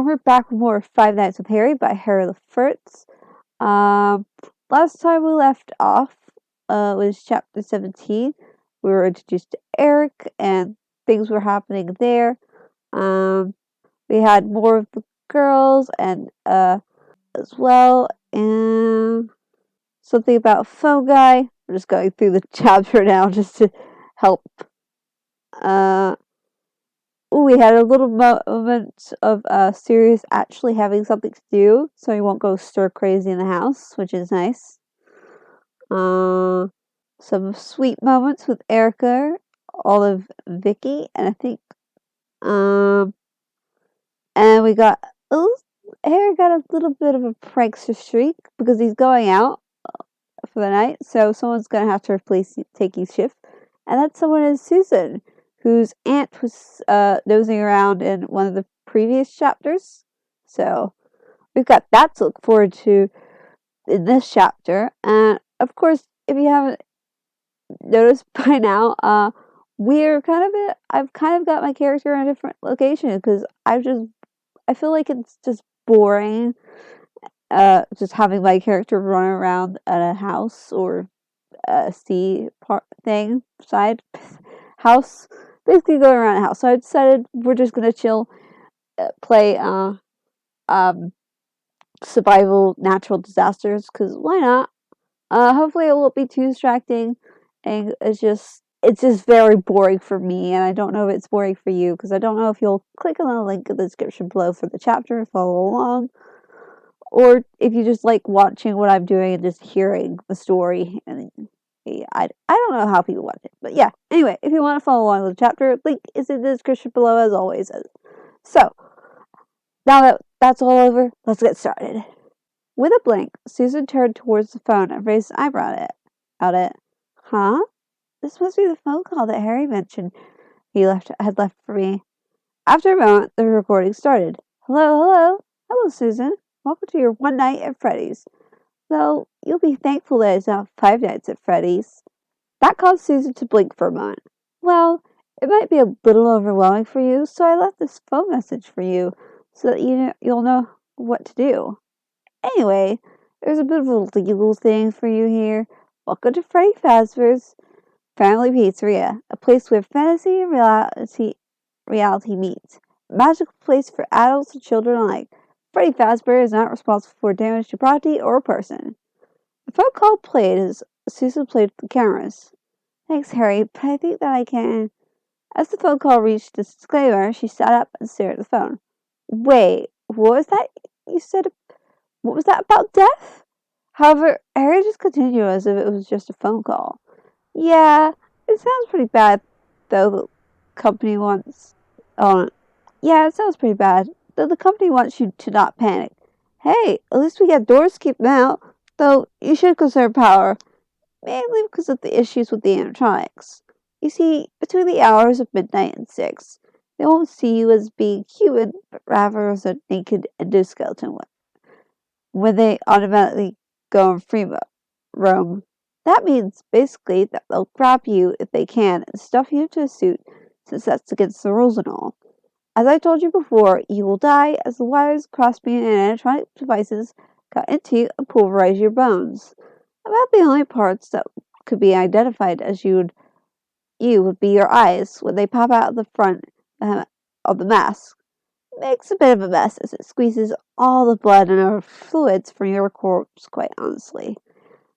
we're back with more Five Nights with Harry by Harry Lefferts. Last time we left off was chapter 17. We were introduced to Eric and things were happening there. We had more of the girls and as well, and something about a phone guy. I'm just going through the chapter now just to help. We had a little moment of Sirius actually having something to do, so he won't go stir crazy in the house, which is nice. Some sweet moments with Erica, Olive, Vicky, and I think, and we got Harry got a little bit of a prankster streak because he's going out for the night, so someone's gonna have to replace Takey's shift, and that someone is Susan, whose aunt was nosing around in one of the previous chapters. So we've got that to look forward to in this chapter. And of course, if you haven't noticed by now, I've kind of got my character in a different location because I feel like it's just boring just having my character run around at a house or a sea part thing side house, basically going around a house. So I decided we're just gonna chill, play survival natural disasters, because why not? Hopefully it won't be too distracting, and it's just very boring for me, and I don't know if it's boring for you, because I don't know if you'll click on the link in the description below for the chapter and follow along, or if you just like watching what I'm doing and just hearing the story. And I don't know how people watch it, but yeah. Anyway, if you want to follow along with the chapter, link is in the description below as always. So, now that that's all over, let's get started. With a blink, Susan turned towards the phone and raised an eyebrow at it. Huh? This must be the phone call that Harry mentioned had left for me. After a moment, the recording started. Hello, Susan. Welcome to your one night at Freddy's. Though you'll be thankful that it's not 5 nights at Freddy's. That caused Susan to blink for a moment. Well, it might be a little overwhelming for you, so I left this phone message for you so that you'll know what to do. Anyway, there's a bit of a legal thing for you here. Welcome to Freddy Fazbear's Family Pizzeria, a place where fantasy and reality meet. A magical place for adults and children alike. Freddy Fazbear is not responsible for damage to property or person. The phone call played as Susan played with the cameras. Thanks, Harry, but I think that I can. As the phone call reached its disclaimer, she sat up and stared at the phone. Wait, what was that you said? What was that about death? However, Harry just continued as if it was just a phone call. Yeah, it sounds pretty bad, though the company wants... it sounds pretty bad, though the company wants you to not panic. Hey, at least we got doors to keep them out, though you should conserve power, mainly because of the issues with the animatronics. You see, between the hours of midnight and 6, they won't see you as being human, but rather as a naked endoskeleton when they automatically go in free roam. That means, basically, that they'll grab you if they can and stuff you into a suit, since that's against the rules and all. As I told you before, you will die as the wires, crossbeam, and animatronic devices got into you and pulverize your bones. About the only parts that could be identified as you would be your eyes when they pop out of the front of the mask. Makes a bit of a mess as it squeezes all the blood and other fluids from your corpse, quite honestly.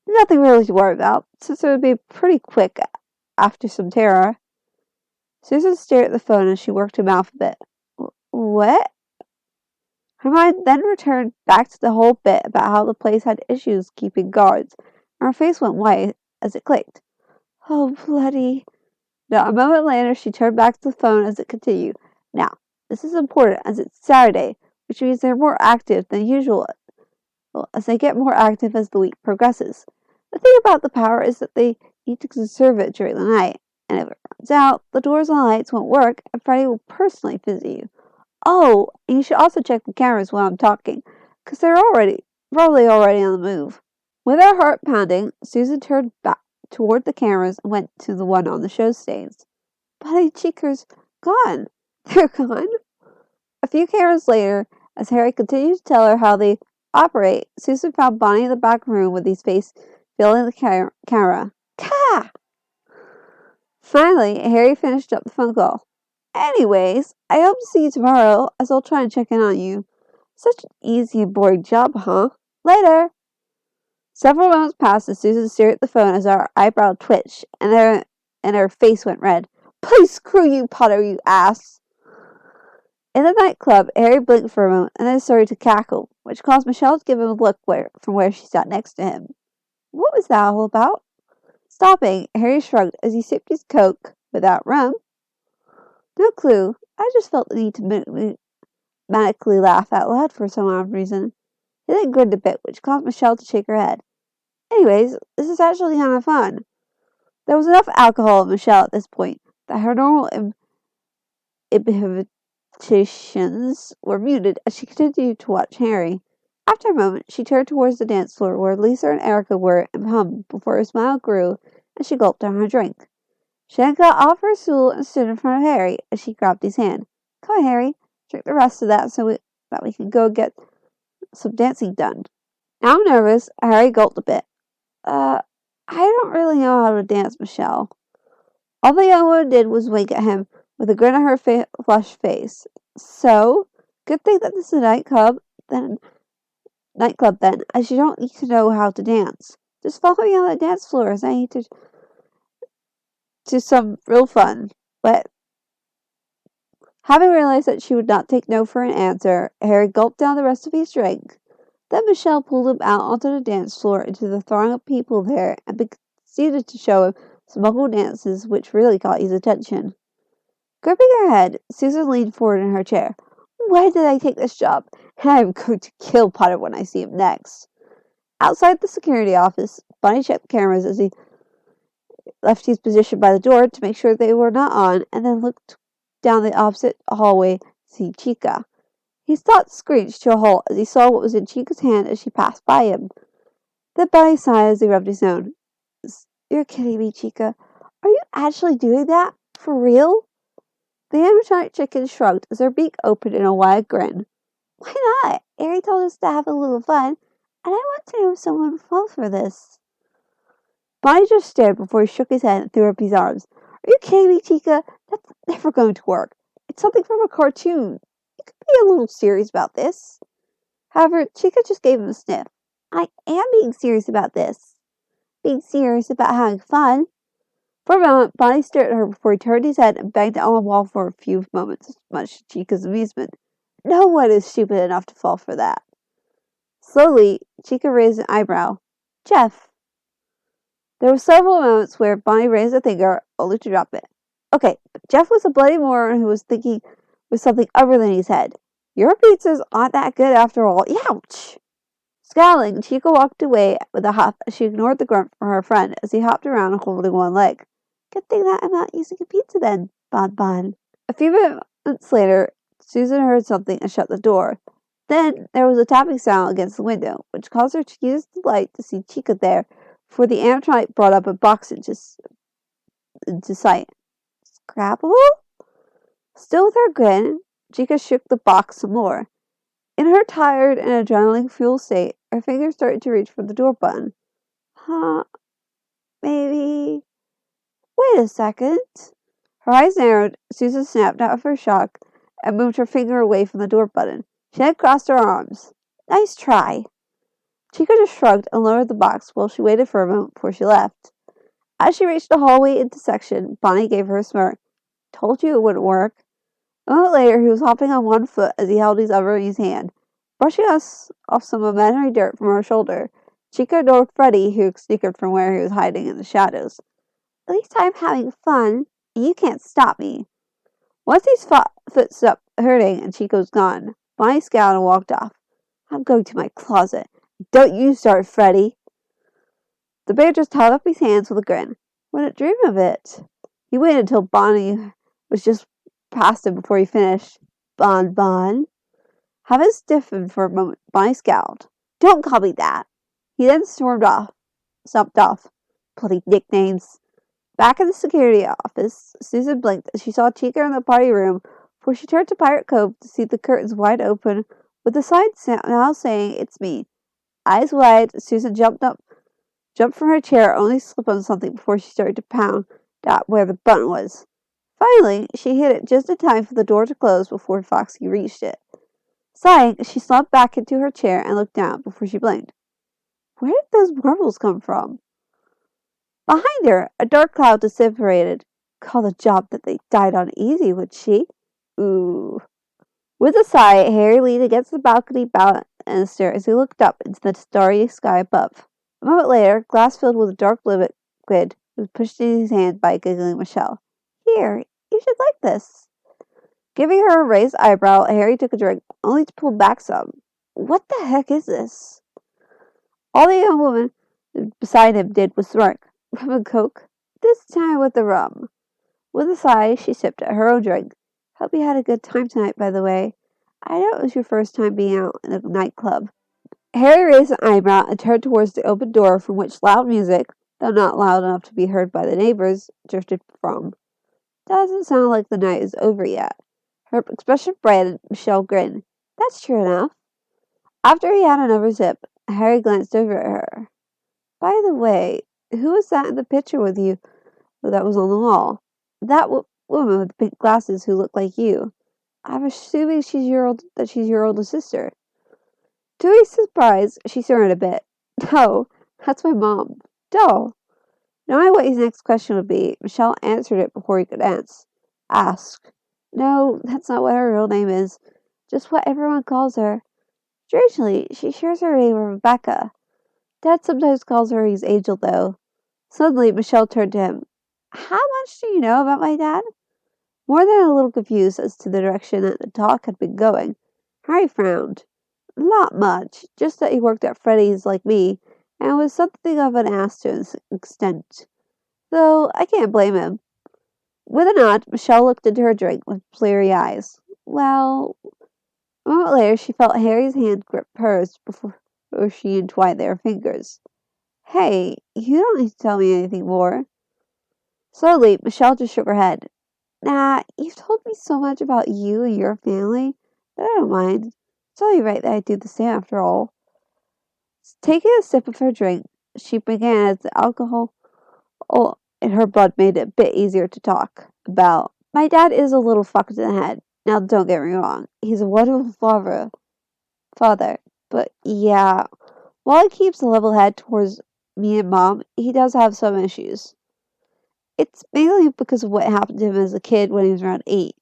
Nothing really to worry about, since it would be pretty quick after some terror. Susan stared at the phone as she worked her mouth a bit. What? Her mind then returned back to the whole bit about how the place had issues keeping guards, and her face went white as it clicked. Oh, bloody. Now, a moment later, she turned back to the phone as it continued. Now, this is important as it's Saturday, which means they're more active than usual. Well, as they get more active as the week progresses. The thing about the power is that they need to conserve it during the night, and if it runs out, the doors and the lights won't work, and Freddy will personally visit you. Oh, and you should also check the cameras while I'm talking, because they're probably already on the move. With her heart pounding, Susan turned back toward the cameras and went to the one on the show stage. Bloody cheekers, gone. They're gone. A few cameras later, As Harry continued to tell her how they operate, Susan found Bonnie in the back room with his face filling the camera. Ka! Finally, Harry finished up the phone call. Anyways, I hope to see you tomorrow, as I'll try and check in on you. Such an easy and boring job, huh? Later! Several moments passed as Susan stared at the phone as her eyebrow twitched, and her face went red. Please screw you, Potter, you ass! In the nightclub, Harry blinked for a moment and then started to cackle, which caused Michelle to give him a look from where she sat next to him. What was that all about? Stopping, Harry shrugged as he sipped his Coke without rum. No clue. I just felt the need to manically laugh out loud for some odd reason. He then grinned a bit, which caused Michelle to shake her head. Anyways, this is actually kind of fun. There was enough alcohol in Michelle at this point that her normal inhibitions were muted as she continued to watch Harry. After a moment, she turned towards the dance floor where Lisa and Erica were and hummed before her smile grew and she gulped down her drink. She then got off her stool and stood in front of Harry as she grabbed his hand. Come on, Harry, drink the rest of that so that we can go get some dancing done. Now nervous, Harry gulped a bit. I don't really know how to dance, Michelle. All the young woman did was wink at him with a grin on her flushed face. So, good thing that this is a nightclub then, as you don't need to know how to dance. Just follow me on the dance floor as I need to some real fun. But having realized that she would not take no for an answer, Harry gulped down the rest of his drink. Then Michelle pulled him out onto the dance floor into the throng of people there and proceeded to show him some local dances which really caught his attention. Gripping her head, Susan leaned forward in her chair. Why did I take this job? And I am going to kill Potter when I see him next. Outside the security office, Bonnie checked the cameras as he left his position by the door to make sure they were not on, and then looked down the opposite hallway to see Chica. His thoughts screeched to a halt as he saw what was in Chica's hand as she passed by him. Then Bonnie sighed as he rubbed his nose. You're kidding me, Chica. Are you actually doing that? For real? The animatronic chicken shrugged as her beak opened in a wide grin. Why not? Harry told us to have a little fun, and I want to know if someone would fall for this. Bonnie just stared before he shook his head and threw up his arms. Are you kidding me, Chica? That's never going to work. It's something from a cartoon. You could be a little serious about this. However, Chica just gave him a sniff. I am being serious about this. Being serious about having fun. For a moment, Bonnie stared at her before he turned his head and banged on the wall for a few moments, much to Chica's amusement. No one is stupid enough to fall for that. Slowly, Chica raised an eyebrow. Jeff. There were several moments where Bonnie raised a finger, only to drop it. Okay, but Jeff was a bloody moron who was thinking with something other than his head. Your pizzas aren't that good after all. Ouch! Scowling, Chica walked away with a huff as she ignored the grunt from her friend as he hopped around holding one leg. Good thing that I'm not using a pizza then, Bon Bon. A few minutes later, Susan heard something and shut the door. Then there was a tapping sound against the window, which caused her to use the light to see Chica there, before the animatronic brought up a box into sight. Scrapple? Still with her grin, Chica shook the box some more. In her tired and adrenaline-fueled state, her fingers started to reach for the door button. Maybe... Wait a second. Her eyes narrowed. Susan snapped out of her shock and moved her finger away from the door button. She then crossed her arms. Nice try. Chica just shrugged and lowered the box while she waited for a moment before she left. As she reached the hallway intersection, Bonnie gave her a smirk. Told you it wouldn't work. A moment later, he was hopping on one foot as he held his other in his hand, brushing off some imaginary dirt from her shoulder. Chica ignored Freddy, who snickered from where he was hiding in the shadows. At least I'm having fun, and you can't stop me. Once his foot stopped hurting and Chica was gone, Bonnie scowled and walked off. I'm going to my closet. Don't you start, Freddy. The bear just held up his hands with a grin. Wouldn't dream of it. He waited until Bonnie was just past him before he finished. Bon Bon. Having stiffened for a moment, Bonnie scowled. Don't call me that. He then stumped off. Bloody nicknames. Back in the security office, Susan blinked as she saw Chica in the party room before she turned to Pirate Cove to see the curtains wide open with the sign now saying, "It's me." Eyes wide, Susan jumped from her chair, only to slip on something before she started to pound at where the button was. Finally, she hit it just in time for the door to close before Foxy reached it. Sighing, she slumped back into her chair and looked down before she blinked. Where did those marbles come from? Behind her, a dark cloud dissipated. Call the job that they died on easy, would she? Ooh. With a sigh, Harry leaned against the balcony banister as he looked up into the starry sky above. A moment later, glass filled with a dark liquid was pushed in his hand by a giggling Michelle. Here, you should like this. Giving her a raised eyebrow, Harry took a drink, only to pull back some. What the heck is this? All the young woman beside him did was smirk. Rum and coke, this time with the rum. With a sigh, she sipped at her own drink. Hope you had a good time tonight, by the way. I know it was your first time being out in a nightclub. Harry raised an eyebrow and turned towards the open door from which loud music, though not loud enough to be heard by the neighbors, drifted from. Doesn't sound like the night is over yet. Her expression brightened. Michelle grinned. That's true enough. After he had another sip, Harry glanced over at her. By the way, who was that in the picture with you that was on the wall? That woman with the pink glasses who looked like you. I'm assuming she's your older sister. To his surprise, she stirred a bit. No, that's my mom. Dull. Knowing what his next question would be, Michelle answered it before he could ask. No, that's not what her real name is. Just what everyone calls her. Strangely, she shares her name with Rebecca. Dad sometimes calls her his angel, though. Suddenly, Michelle turned to him. How much do you know about my dad? More than a little confused as to the direction that the talk had been going, Harry frowned. Not much, just that he worked at Freddy's like me, and was something of an ass to an extent. Though I can't blame him. With a nod, Michelle looked into her drink with bleary eyes. Well, a moment later she felt Harry's hand grip hers before she entwined their fingers. Hey, you don't need to tell me anything more. Slowly, Michelle just shook her head. Nah, you've told me so much about you and your family that I don't mind. It's only right that I do the same after all. Taking a sip of her drink, she began as the alcohol in her blood made it a bit easier to talk about. My dad is a little fucked in the head. Now, don't get me wrong. He's a wonderful father. But yeah, while he keeps a level head towards me and Mom, he does have some issues. It's mainly because of what happened to him as a kid when he was around 8.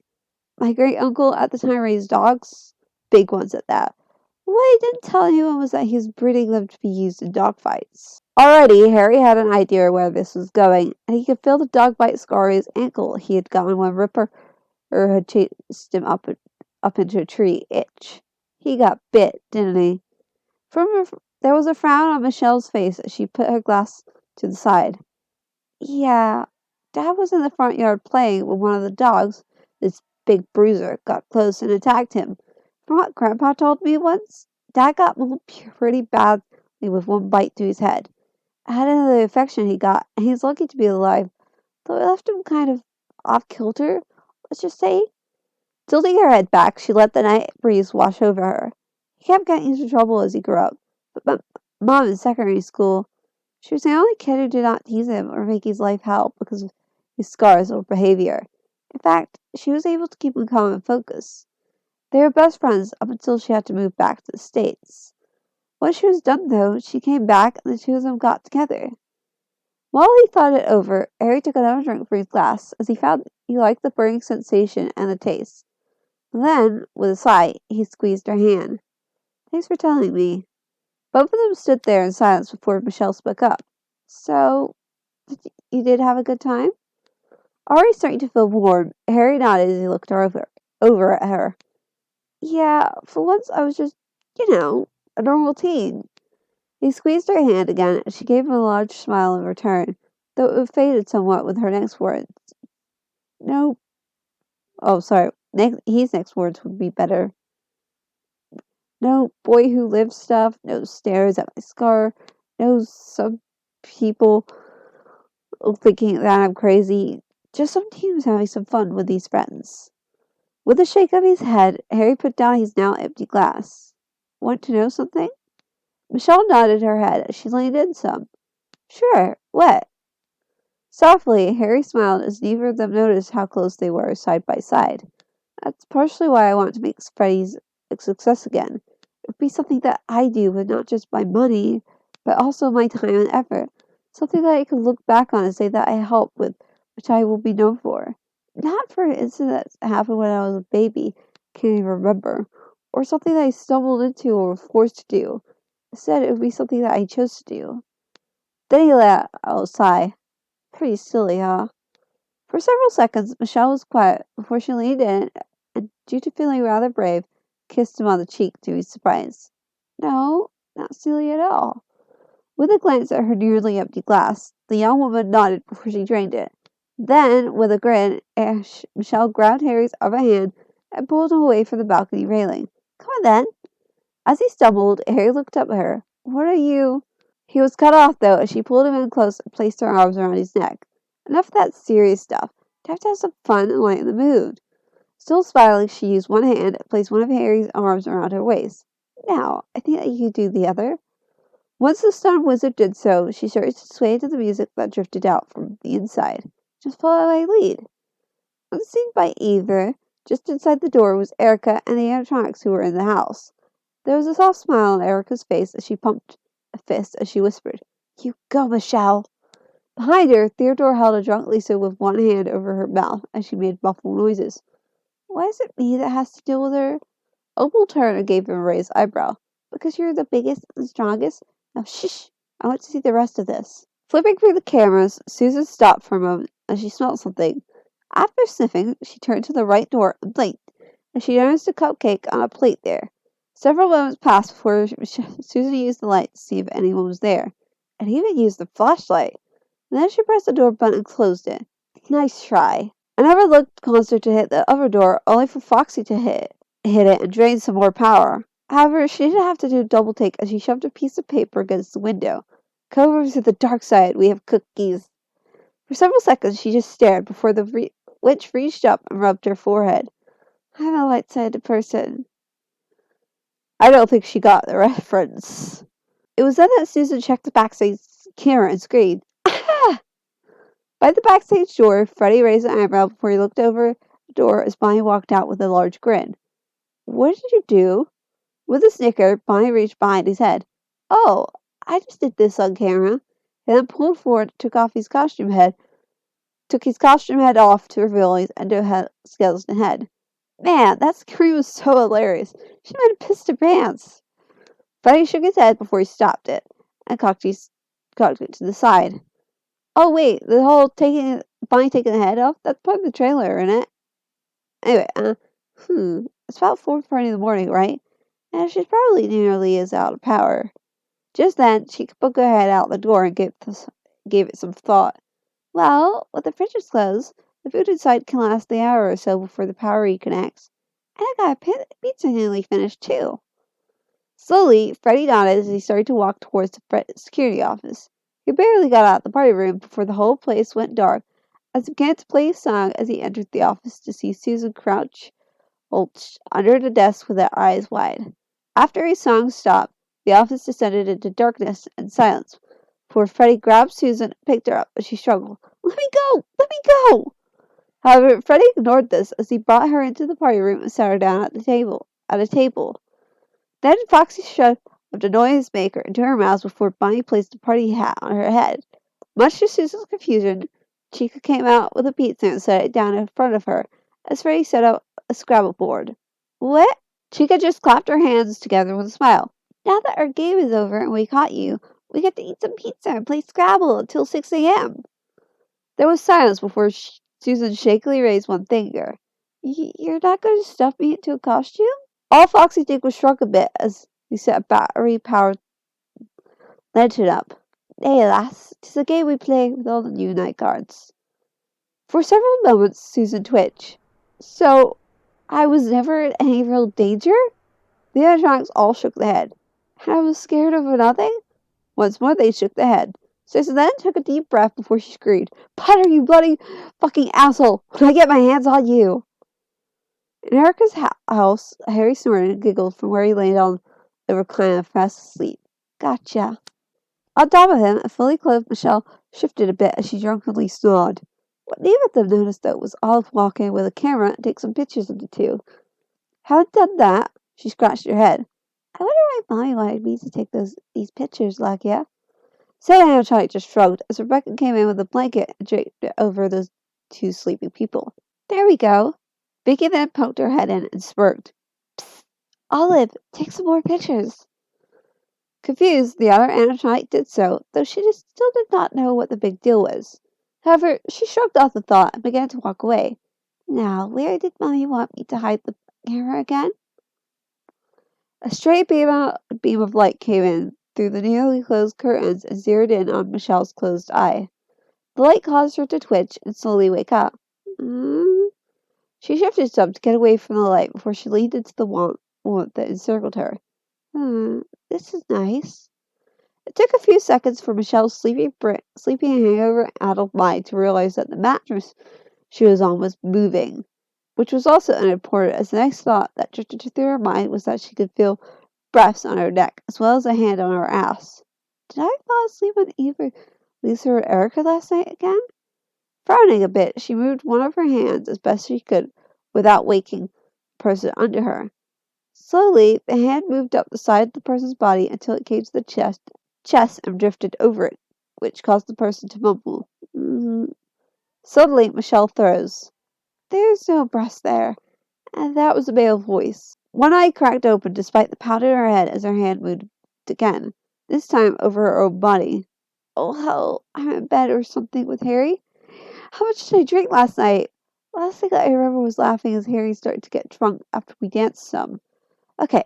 My great uncle at the time raised dogs, big ones at that. What he didn't tell anyone was that he was breeding them to be used in dogfights. Already, Harry had an idea where this was going, and he could feel the dog bite scar on his ankle he had gotten when Ripper had chased him up into a tree itch. He got bit, didn't he? There was a frown on Michelle's face as she put her glass to the side. Yeah, Dad was in the front yard playing when one of the dogs, this big bruiser, got close and attacked him. From what Grandpa told me once, Dad got mauled pretty badly with one bite to his head. Added to the infection he got, and he's lucky to be alive, though it left him kind of off kilter, let's just say. Tilting her head back, she let the night breeze wash over her. He kept getting into trouble as he grew up, but Mom in secondary school, she was the only kid who did not tease him or make his life hell because of his scars or behavior. In fact, she was able to keep him calm and focused. They were best friends up until she had to move back to the States. Once she was done, though, she came back and the two of them got together. While he thought it over, Harry took another drink from his glass as he found he liked the burning sensation and the taste. Then, with a sigh, he squeezed her hand. Thanks for telling me. Both of them stood there in silence before Michelle spoke up. So, you did have a good time? Already starting to feel warm, Harry nodded as he looked over at her. Yeah, for once I was just, a normal teen. He squeezed her hand again and she gave him a large smile in return, though it faded somewhat with her next words. No. Oh, sorry. His next words would be better. No boy who lives stuff, no stares at my scar, no some people thinking that I'm crazy. Just some teens having some fun with these friends. With a shake of his head, Harry put down his now empty glass. Want to know something? Michelle nodded her head as she leaned in some. Sure, what? Softly, Harry smiled as neither of them noticed how close they were side by side. That's partially why I want to make Freddy's a success again. It would be something that I do with not just my money, but also my time and effort. Something that I can look back on and say that I helped with, which I will be known for. Not for an incident that happened when I was a baby, can't even remember, or something that I stumbled into or was forced to do. Instead, it would be something that I chose to do. Then he let out a sigh. Pretty silly, huh? For several seconds, Michelle was quiet before she leaned in and, due to feeling rather brave, kissed him on the cheek to his surprise. No, not silly at all. With a glance at her nearly empty glass, the young woman nodded before she drained it. Then, with a grin, Michelle grabbed Harry's other hand and pulled him away from the balcony railing. Come on, then. As he stumbled, Harry looked up at her. What are you? He was cut off, though, as she pulled him in close and placed her arms around his neck. Enough of that serious stuff. Time to have some fun and lighten the mood. Still smiling, she used one hand and placed one of Harry's arms around her waist. Now, I think that you could do the other. Once the stunned wizard did so, she started to sway to the music that drifted out from the inside. Just follow my lead. Unseen by either, just inside the door was Erica and the animatronics who were in the house. There was a soft smile on Erica's face as she pumped a fist as she whispered, You go, Michelle! Behind her, Theodore held a drunk Lisa with one hand over her mouth as she made muffled noises. Why is it me that has to deal with her? Opal turned and gave him a raised eyebrow. Because you're the biggest and strongest? Now shh! I want to see the rest of this. Flipping through the cameras, Susan stopped for a moment as she smelled something. After sniffing, she turned to the right door and blinked as she noticed a cupcake on a plate there. Several moments passed before Susan used the light to see if anyone was there, and even used the flashlight. And then she pressed the door button and closed it. Nice try. I never looked closer to hit the other door, only for Foxy to hit it and drain some more power. However, she didn't have to do a double take as she shoved a piece of paper against the window. Come over to the dark side, we have cookies. For several seconds she just stared before the witch reached up and rubbed her forehead. I'm a light-sided person. I don't think she got the reference. It was then that Susan checked the backstage camera and screamed, Aha! By the backstage door, Freddy raised an eyebrow before he looked over the door as Bonnie walked out with a large grin. What did you do? With a snicker, Bonnie reached behind his head. Oh, I just did this on camera. He then pulled forward and took his costume head off to reveal his endoskeleton head. Man, that scream was so hilarious. She might have pissed her pants. Freddy shook his head before he stopped it and cocked it to the side. Oh wait, the whole Bonnie taking the head off? That's part of the trailer, isn't it? Anyway, it's about 4:30 in the morning, right? And she's probably nearly as out of power. Just then, she poked her head out the door and gave it some thought. Well, with the fridge is closed, the food inside can last the hour or so before the power reconnects. And I got a pizza nearly finished, too. Slowly, Freddy nodded as he started to walk towards the security office. He barely got out of the party room before the whole place went dark as he began to play a song as he entered the office to see Susan crouched under the desk with her eyes wide. After his song stopped, the office descended into darkness and silence before Freddy grabbed Susan and picked her up as she struggled. Let me go! Let me go! However, Freddy ignored this as he brought her into the party room and sat her down at a table. Then Foxy shoved the noisemaker into her mouth before Bonnie placed a party hat on her head. Much to Susan's confusion, Chica came out with a pizza and set it down in front of her as Freddy set up a Scrabble board. What? Chica just clapped her hands together with a smile. Now that our game is over and we caught you, we get to eat some pizza and play Scrabble until 6 a.m. There was silence before Susan shakily raised one finger. You're not going to stuff me into a costume? All Foxy did was shrug a bit as he set a battery-powered lantern up. Hey, lass, 'tis a game we play with all the new night guards. For several moments, Susan twitched. So, I was never in any real danger? The animatronics all shook their head. And I was scared of nothing? Once more they shook their head. Susan then took a deep breath before she screamed, Putter, you bloody fucking asshole! When I get my hands on you! In Erica's house, Harry snorted and giggled from where he lay on the recliner fast asleep. Gotcha. On top of him, a fully clothed Michelle shifted a bit as she drunkenly snored. What neither of them noticed, though, was Olive walk in with a camera and take some pictures of the two. Haven't done that. She scratched her head. I wonder why Mommy wanted me to take these pictures, Lakia. Said Anatoly just shrugged as Rebecca came in with a blanket and draped it over those two sleeping people. There we go. Vicky then poked her head in and smirked. Psst, Olive, take some more pictures. Confused, the other Anatoly did so, though she still did not know what the big deal was. However, she shrugged off the thought and began to walk away. Now, where did Mommy want me to hide the camera again? A straight beam of light came in through the nearly closed curtains and zeroed in on Michelle's closed eye. The light caused her to twitch and slowly wake up. She shifted some to get away from the light before she leaned into the warmth that encircled her. This is nice. It took a few seconds for Michelle's sleepy hangover addled mind to realize that the mattress she was on was moving, which was also unimportant, as the next thought that drifted through her mind was that she could feel breaths on her neck, as well as a hand on her ass. Did I fall asleep when either Lisa or Erica last night again? Frowning a bit, she moved one of her hands as best she could without waking the person under her. Slowly, the hand moved up the side of the person's body until it came to the chest and drifted over it, which caused the person to mumble. Suddenly, Michelle froze. There's no breast there, and that was a male voice. One eye cracked open despite the pound in her head as her hand moved again, this time over her own body. Oh hell, I'm in bed or something with Harry. How much did I drink last night? Last thing I remember was laughing as Harry started to get drunk after we danced some. Okay,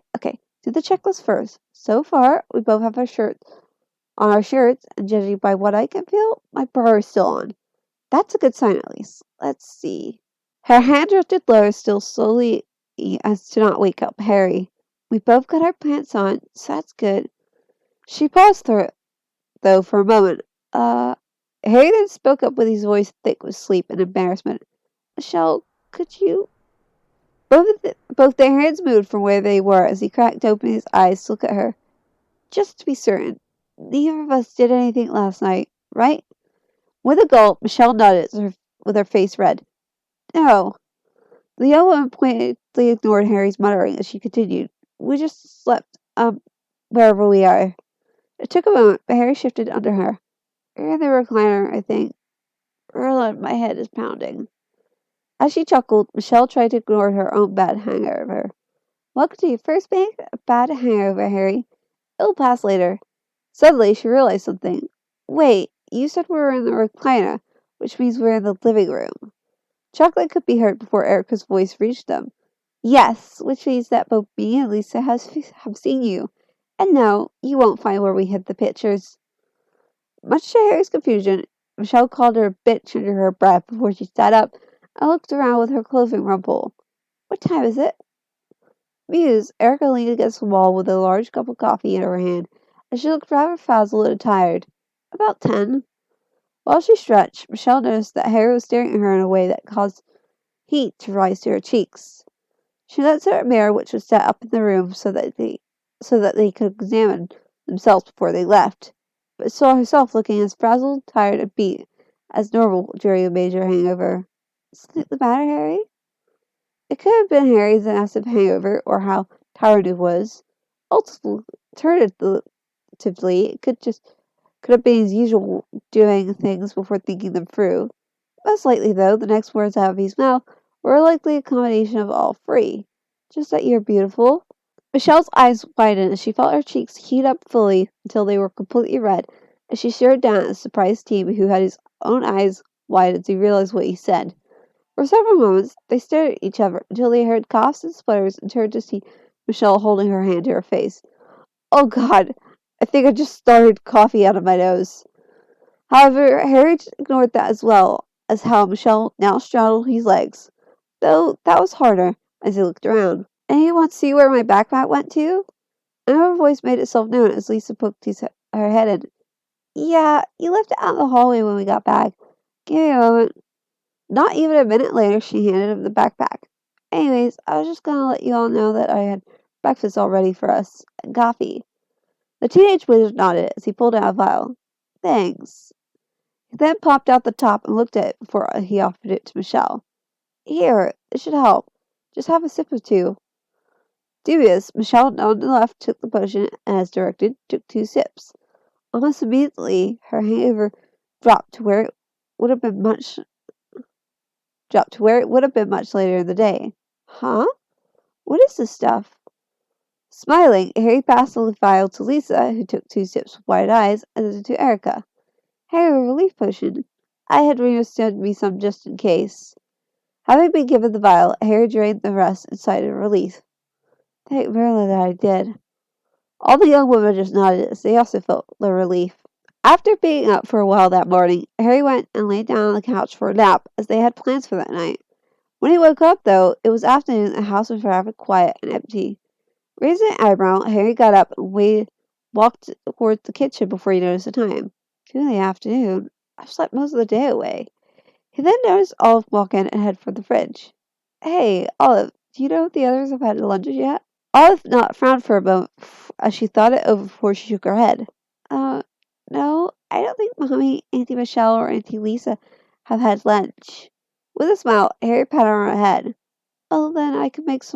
do the checklist first. So far, we both have our shirts, and judging by what I can feel, my bra is still on. That's a good sign at least. Let's see. Her hand drifted lower still slowly as to not wake up Harry. We both got our pants on, so that's good. She paused though for a moment. Harry then spoke up with his voice thick with sleep and embarrassment. Michelle, could you? Both their hands moved from where they were as he cracked open his eyes to look at her. Just to be certain, neither of us did anything last night, right? With a gulp, Michelle nodded with her face red. No. The young woman pointedly ignored Harry's muttering as she continued. We just slept, wherever we are. It took a moment, but Harry shifted under her. You're in the recliner, I think. Merlin, my head is pounding. As she chuckled, Michelle tried to ignore her own bad hangover. Welcome to your first bad hangover, Harry. It'll pass later. Suddenly, she realized something. Wait, you said we were in the recliner, which means we're in the living room. Chocolate could be heard before Erica's voice reached them. Yes, which means that both me and Lisa have seen you. And no, you won't find where we hid the pictures. Much to Harry's confusion, Michelle called her a bitch under her breath before she sat up and looked around with her clothing rumpled. What time is it? Mused, Erica leaned against the wall with a large cup of coffee in her hand, and she looked rather frazzled and tired. About 10. While she stretched, Michelle noticed that Harry was staring at her in a way that caused heat to rise to her cheeks. She glanced at a mirror which was set up in the room so that they could examine themselves before they left, but saw herself looking as frazzled, tired, and beat as normal during a major hangover. Something the matter, Harry? It could have been Harry's massive hangover, or how tired he was. Alternatively, it could have been his usual doing things before thinking them through. Most likely, though, the next words out of his mouth were likely a combination of all three. Just that you're beautiful. Michelle's eyes widened as she felt her cheeks heat up fully until they were completely red, as she stared down at the surprised team who had his own eyes wide as he realized what he said. For several moments, they stared at each other until they heard coughs and sputters and turned to see Michelle holding her hand to her face. Oh God, I think I just started coffee out of my nose. However, Harry ignored that as well as how Michelle now straddled his legs, though that was harder as he looked around. Anyone see where my backpack went to? Another voice made itself known as Lisa poked her head in. Yeah, you left it out in the hallway when we got back. Give me a moment. Not even a minute later, she handed him the backpack. Anyways, I was just gonna let you all know that I had breakfast all ready for us, and coffee." The teenage wizard nodded as he pulled out a vial. "Thanks." He then popped out the top and looked at it before he offered it to Michelle. "Here, this should help. Just have a sip or two." Dubious, Michelle on the left took the potion as directed, took 2 sips. Almost immediately, her hangover dropped to where it would have been much later in the day. "Huh? What is this stuff?" Smiling, Harry passed the vial to Lisa, who took 2 sips with wide eyes, and then to Erica. "Hey, a relief potion. I had Reno send me some just in case." Having been given the vial, Harry drained the rest in sigh of relief. "Thank Merlin that I did." All the young women just nodded as they also felt the relief. After being up for a while that morning, Harry went and lay down on the couch for a nap, as they had plans for that night. When he woke up, though, it was afternoon and the house was rather quiet and empty. Raising an eyebrow, Harry got up and walked towards the kitchen before he noticed the time. 2 in the afternoon. I've slept most of the day away. He then noticed Olive walk in and head for the fridge. "Hey, Olive, do you know if the others have had lunch yet?" Olive frowned for a moment as she thought it over before she shook her head. No, I don't think Mommy, Auntie Michelle, or Auntie Lisa have had lunch." With a smile, Harry patted her on the head. "Oh, then I could make them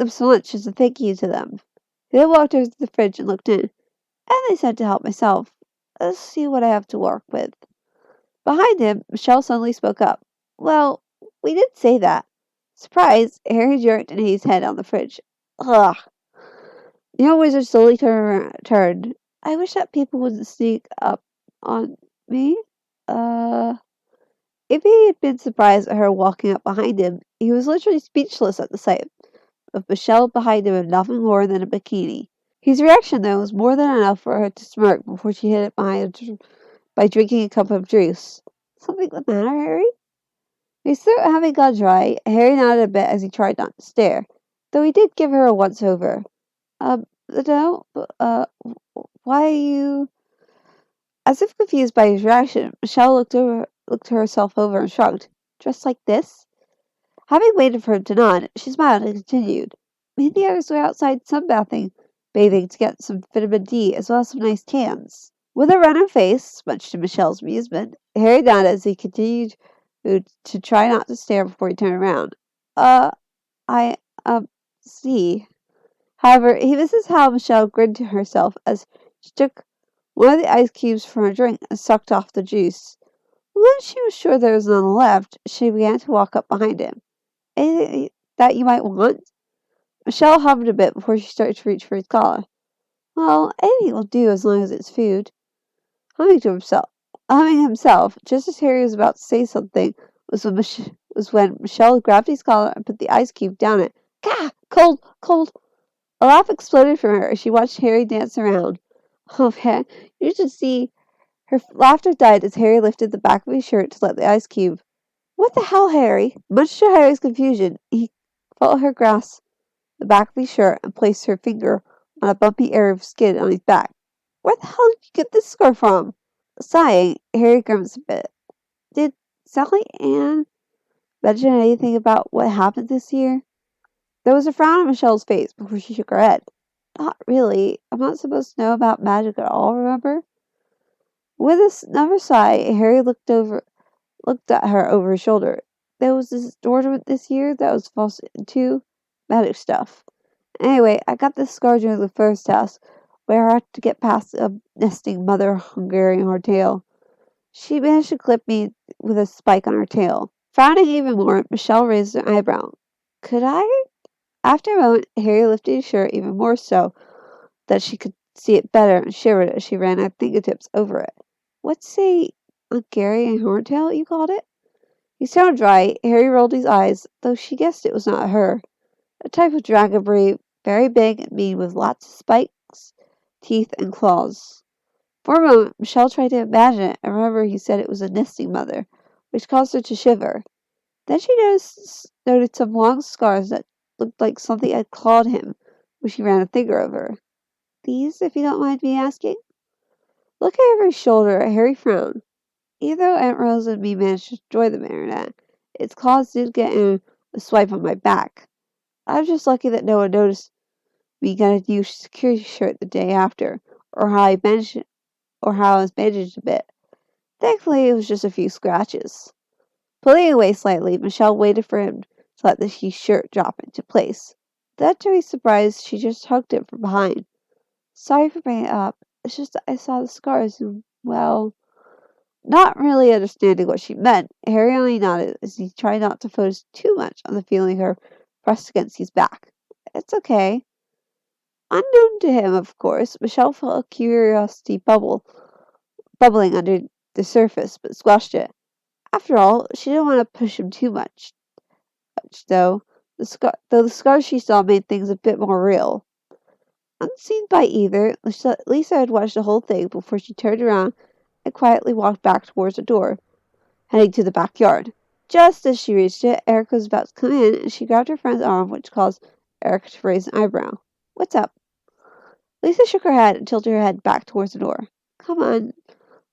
some lunch as a thank you to them." He then walked over to the fridge and looked in. "And I said to help myself. Let's see what I have to work with." Behind him, Michelle suddenly spoke up. "Well, we did say that." Surprised, Harry jerked his head on the fridge. "Ugh." The young wizard slowly turned. "I wish that people wouldn't sneak up on me." If he had been surprised at her walking up behind him, he was literally speechless at the sight of Michelle behind him in nothing more than a bikini. His reaction, though, was more than enough for her to smirk before she hid it behind him by drinking a cup of juice. "Something the matter, Harry?" His throat having gone dry, Harry nodded a bit as he tried not to stare, though he did give her a once-over. No, why you..." As if confused by his reaction, Michelle looked herself over and shrugged. "Dressed like this?" Having waited for him to nod, she smiled and continued. "Me and the others were outside bathing to get some vitamin D as well as some nice tans." With a random face, much to Michelle's amusement, Harry nodded as he continued to try not to stare before he turned around. I, see." However, this is how Michelle grinned to herself as she took one of the ice cubes from her drink and sucked off the juice. When she was sure there was none left, she began to walk up behind him. "Anything that you might want?" Michelle hummed a bit before she started to reach for his collar. "Well, anything will do as long as it's food." Humming himself, just as Harry was about to say something, was when Michelle grabbed his collar and put the ice cube down it. "Gah! Cold! Cold!" A laugh exploded from her as she watched Harry dance around. Oh man, you should see. Her laughter died as Harry lifted the back of his shirt to let the ice cube. "What the hell, Harry?" Much to Harry's confusion, he felt her grasp the back of his shirt and placed her finger on a bumpy area of skin on his back. "Where the hell did you get this scar from?" Sighing, Harry grimaced a bit. "Did Sally Ann mention anything about what happened this year?" There was a frown on Michelle's face before she shook her head. "Not really. I'm not supposed to know about magic at all, remember?" With another sigh, Harry looked at her over his shoulder. "There was this tournament this year that was false into magic stuff. Anyway, I got this scar during the first test, where I had to get past a nesting mother Hungarian hortail. She managed to clip me with a spike on her tail." Frowning even more, Michelle raised an eyebrow. "Could I?" After a moment, Harry lifted his shirt even more so that she could see it better and shivered as she ran her fingertips over it. "What's a Hungarian horntail, you called it?" His tone dry, Harry rolled his eyes, though she guessed it was not her. A type of dragon breed, very big and mean with lots of spikes, teeth, and claws. For a moment, Michelle tried to imagine it and remember he said it was a nesting mother, which caused her to shiver. Then she noted some long scars that looked like something had clawed him when she ran a finger over. "These, if you don't mind me asking?" Looking over his shoulder, Harry frowned. Even though Aunt Rose and me managed to destroy the marionette, its claws did get in a swipe on my back. I'm just lucky that no one noticed me get a new security shirt the day after, or how I was bandaged a bit. Thankfully, it was just a few scratches. Pulling away slightly, Michelle waited for him to let the shirt drop into place. Then, to his surprise, she just hugged him from behind. Sorry for bringing it up. It's just that I saw the scars and, well, not really understanding what she meant, Harry only nodded as he tried not to focus too much on the feeling her pressed against his back. It's okay. Unknown to him, of course, Michelle felt a curiosity bubbling under the surface, but squashed it. After all, she didn't want to push him too much, though. Though the scars she saw made things a bit more real. Unseen by either, Lisa had watched the whole thing before she turned around and quietly walked back towards the door, heading to the backyard. Just as she reached it, Erica was about to come in, and she grabbed her friend's arm, which caused Erica to raise an eyebrow. What's up? Lisa shook her head and tilted her head back towards the door. Come on,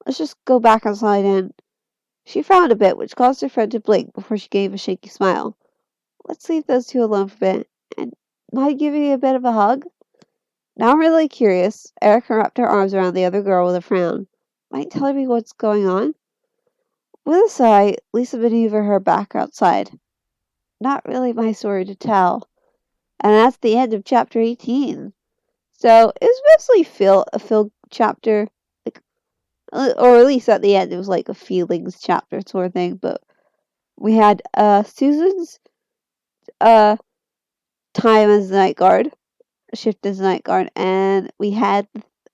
let's just go back and slide in. She frowned a bit, which caused her friend to blink before she gave a shaky smile. Let's leave those two alone for a bit, and mind giving you a bit of a hug? Now really curious, Erica wrapped her arms around the other girl with a frown. Mind telling me what's going on? With a sigh, Lisa maneuvered her back outside. Not really my story to tell. And that's the end of chapter 18. So it was mostly a feel chapter, like, or at least at the end it was like a feelings chapter sort of thing. But we had Susan's time as the night guard, shift as the night guard, and we had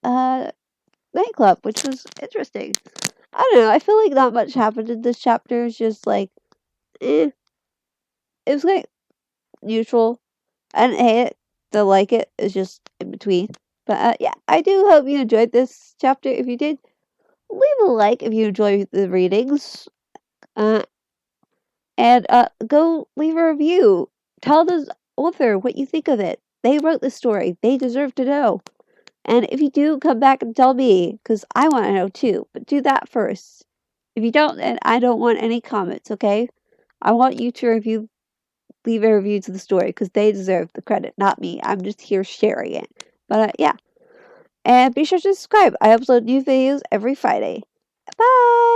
nightclub, which was interesting. I don't know. I feel like not much happened in this chapter. It's just like, it was like neutral. I didn't hate it. Don't like it. It's just in between. But yeah, I do hope you enjoyed this chapter. If you did, leave a like if you enjoy the readings. And go leave a review. Tell the author what you think of it. They wrote the story. They deserve to know. And if you do, come back and tell me, because I want to know too. But do that first. If you don't, then I don't want any comments, okay? I want you to leave a review to the story, because they deserve the credit, not me. I'm just here sharing it. But yeah. And be sure to subscribe. I upload new videos every Friday. Bye!